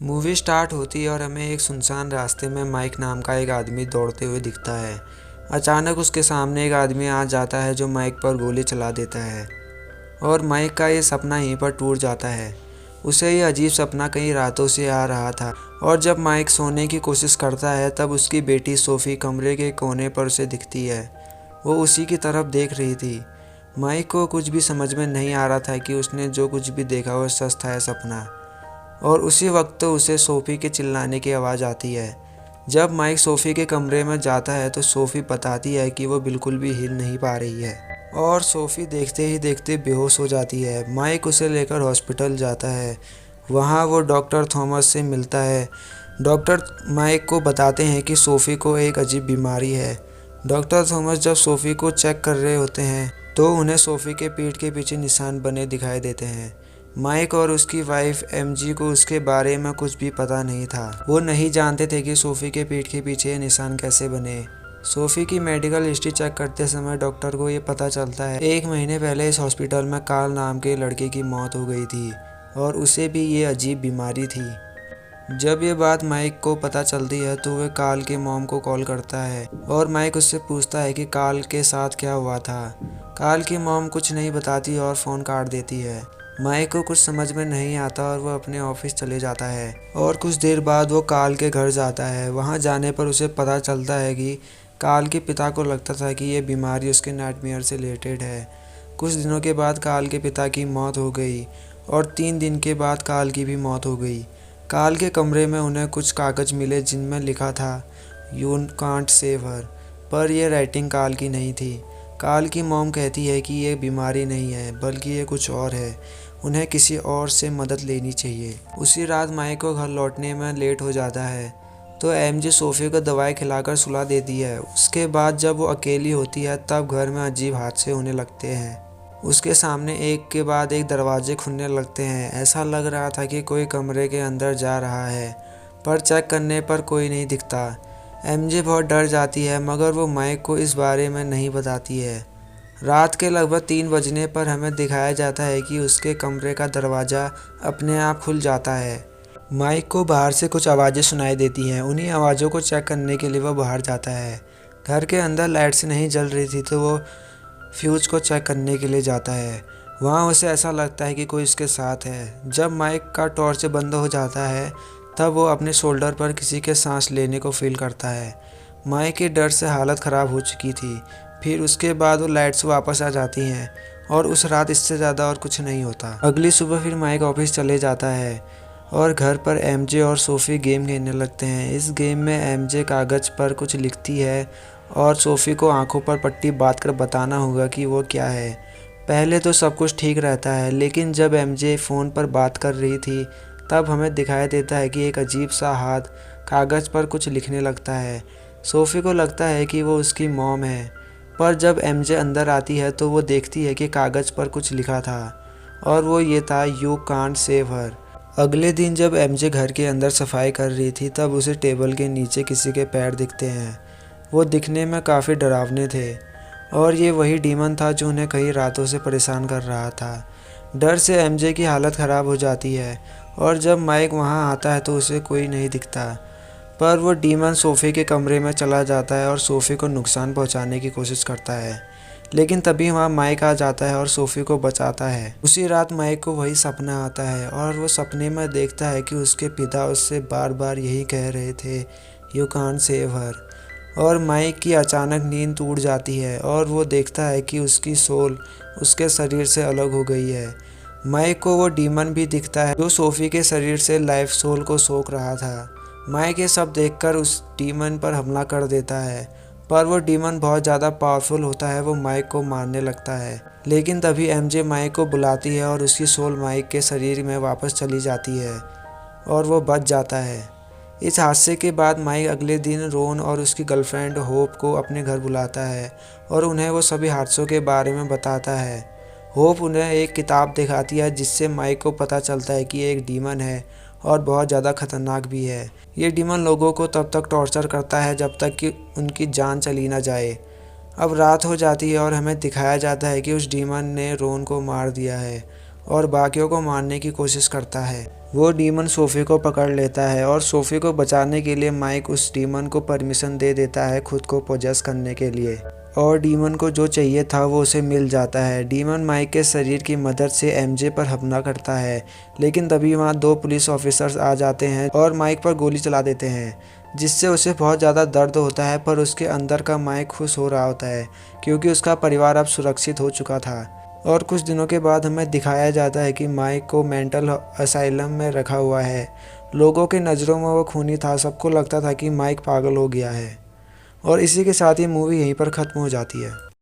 Movie start होती है और हमें एक सुनसान रास्ते में माइक नाम का एक आदमी दौड़ते हुए दिखता है। अचानक उसके सामने एक आदमी आ जाता है जो माइक पर गोली चला देता है और माइक का ये सपना यहीं पर टूट जाता है। उसे ये अजीब सपना कई रातों से आ रहा था और जब माइक सोने की कोशिश करता है तब उसकी बेटी सोफ़ी कमरे के कोने पर उसे दिखती है। वो उसी की तरफ देख रही थी। माइक को कुछ भी समझ में नहीं आ रहा था कि उसने जो कुछ भी देखा वो सच था या सपना। और उसी वक्त तो उसे सोफ़ी के चिल्लाने की आवाज़ आती है। जब माइक सोफ़ी के कमरे में जाता है तो सोफ़ी बताती है कि वो बिल्कुल भी हिल नहीं पा रही है और सोफ़ी देखते ही देखते बेहोश हो जाती है। माइक उसे लेकर हॉस्पिटल जाता है। वहाँ वो डॉक्टर थॉमस से मिलता है। डॉक्टर माइक को बताते हैं कि सोफ़ी को एक अजीब बीमारी है। डॉक्टर थॉमस जब सोफ़ी को चेक कर रहे होते हैं तो उन्हें सोफ़ी के पीठ के पीछे निशान बने दिखाई देते हैं। माइक और उसकी वाइफ एमजी को उसके बारे में कुछ भी पता नहीं था। वो नहीं जानते थे कि सोफ़ी के पीठ के पीछे ये निशान कैसे बने। सोफ़ी की मेडिकल हिस्ट्री चेक करते समय डॉक्टर को ये पता चलता है 1 महीने पहले इस हॉस्पिटल में कार्ल नाम के लड़के की मौत हो गई थी और उसे भी ये अजीब बीमारी थी। जब ये बात माइक को पता चलती है तो वह कार्ल के मॉम को कॉल करता है और माइक उससे पूछता है कि कार्ल के साथ क्या हुआ था। कार्ल की मॉम कुछ नहीं बताती और फ़ोन काट देती है। माइक को कुछ समझ में नहीं आता और वह अपने ऑफिस चले जाता है और कुछ देर बाद वो कार्ल के घर जाता है। वहाँ जाने पर उसे पता चलता है कि कार्ल के पिता को लगता था कि ये बीमारी उसके नाइटमेयर से रिलेटेड है। कुछ दिनों के बाद कार्ल के पिता की मौत हो गई और 3 दिन के बाद कार्ल की भी मौत हो गई। कार्ल के कमरे में उन्हें कुछ कागज़ मिले जिनमें लिखा था यू कांट सेव हर, पर यह राइटिंग कार्ल की नहीं थी। कार्ल की मॉम कहती है कि ये बीमारी नहीं है बल्कि ये कुछ और है, उन्हें किसी और से मदद लेनी चाहिए। उसी रात माइक को घर लौटने में लेट हो जाता है तो एमजे सोफ़ी को दवाई खिलाकर सुला देती है। उसके बाद जब वो अकेली होती है तब घर में अजीब हादसे होने लगते हैं। उसके सामने एक के बाद एक दरवाजे खुलने लगते हैं। ऐसा लग रहा था कि कोई कमरे के अंदर जा रहा है, पर चेक करने पर कोई नहीं दिखता। एमजे बहुत डर जाती है मगर वो माइक को इस बारे में नहीं बताती है। रात के लगभग 3 बजने पर हमें दिखाया जाता है कि उसके कमरे का दरवाज़ा अपने आप खुल जाता है। माइक को बाहर से कुछ आवाज़ें सुनाई देती हैं। उन्हीं आवाज़ों को चेक करने के लिए वह बाहर जाता है। घर के अंदर लाइट्स नहीं जल रही थी तो वो फ्यूज़ को चेक करने के लिए जाता है। वहाँ उसे ऐसा लगता है कि कोई उसके साथ है। जब माइक का टॉर्च बंद हो जाता है तब वो अपने शोल्डर पर किसी के सांस लेने को फील करता है। माइक के डर से हालत ख़राब हो चुकी थी। फिर उसके बाद वो लाइट्स वापस आ जाती हैं और उस रात इससे ज़्यादा और कुछ नहीं होता। अगली सुबह फिर माइक ऑफिस चले जाता है और घर पर एमजे और सोफ़ी गेम खेलने लगते हैं। इस गेम में एमजे कागज़ पर कुछ लिखती है और सोफ़ी को आंखों पर पट्टी बांधकर बताना होगा कि वो क्या है। पहले तो सब कुछ ठीक रहता है लेकिन जब एमजे फ़ोन पर बात कर रही थी तब हमें दिखाई देता है कि एक अजीब सा हाथ कागज़ पर कुछ लिखने लगता है। सोफ़ी को लगता है कि वो उसकी मॉम है, पर जब एमजे अंदर आती है तो वो देखती है कि कागज़ पर कुछ लिखा था और वो ये था यू कांट सेव हर। अगले दिन जब एमजे घर के अंदर सफाई कर रही थी तब उसे टेबल के नीचे किसी के पैर दिखते हैं। वो दिखने में काफ़ी डरावने थे और ये वही डीमन था जो उन्हें कई रातों से परेशान कर रहा था। डर से एमजे की हालत ख़राब हो जाती है और जब माइक वहाँ आता है तो उसे कोई नहीं दिखता, पर वो डीमन सोफ़ी के कमरे में चला जाता है और सोफ़ी को नुकसान पहुँचाने की कोशिश करता है। लेकिन तभी वहाँ माइक आ जाता है और सोफ़ी को बचाता है। उसी रात माइक को वही सपना आता है और वो सपने में देखता है कि उसके पिता उससे बार बार यही कह रहे थे यू कांट सेव हर। और माइक की अचानक नींद टूट जाती है और वो देखता है कि उसकी सोल उसके शरीर से अलग हो गई है। माइक को वो डीमन भी दिखता है जो सोफ़ी के शरीर से लाइफ सोल को सोख रहा था। माइक ये सब देखकर उस डीमन पर हमला कर देता है, पर वो डीमन बहुत ज़्यादा पावरफुल होता है। वो माइक को मारने लगता है लेकिन तभी एमजे माइक को बुलाती है और उसकी सोल माइक के शरीर में वापस चली जाती है और वो बच जाता है। इस हादसे के बाद माइक अगले दिन रोन और उसकी गर्लफ्रेंड होप को अपने घर बुलाता है और उन्हें वो सभी हादसों के बारे में बताता है। होप उन्हें एक किताब दिखाती है जिससे माइक को पता चलता है कि ये एक डीमन है और बहुत ज़्यादा ख़तरनाक भी है। ये डीमन लोगों को तब तक टॉर्चर करता है जब तक कि उनकी जान चली ना जाए। अब रात हो जाती है और हमें दिखाया जाता है कि उस डीमन ने रोन को मार दिया है और बाकियों को मारने की कोशिश करता है। वो डीमन सोफी को पकड़ लेता है और सोफी को बचाने के लिए माइक उस डीमन को परमिशन दे देता है खुद को पोजेस करने के लिए, और डीमन को जो चाहिए था वो उसे मिल जाता है। डीमन माइक के शरीर की मदद से एमजे पर हमला करता है, लेकिन तभी वहाँ 2 पुलिस ऑफिसर्स आ जाते हैं और माइक पर गोली चला देते हैं, जिससे उसे बहुत ज़्यादा दर्द होता है। पर उसके अंदर का माइक खुश हो रहा होता है क्योंकि उसका परिवार अब सुरक्षित हो चुका था। और कुछ दिनों के बाद हमें दिखाया जाता है कि माइक को मेंटल असाइलम में रखा हुआ है। लोगों की नज़रों में वो खूनी था, सबको लगता था कि माइक पागल हो गया है। और इसी के साथ ही मूवी यहीं पर ख़त्म हो जाती है।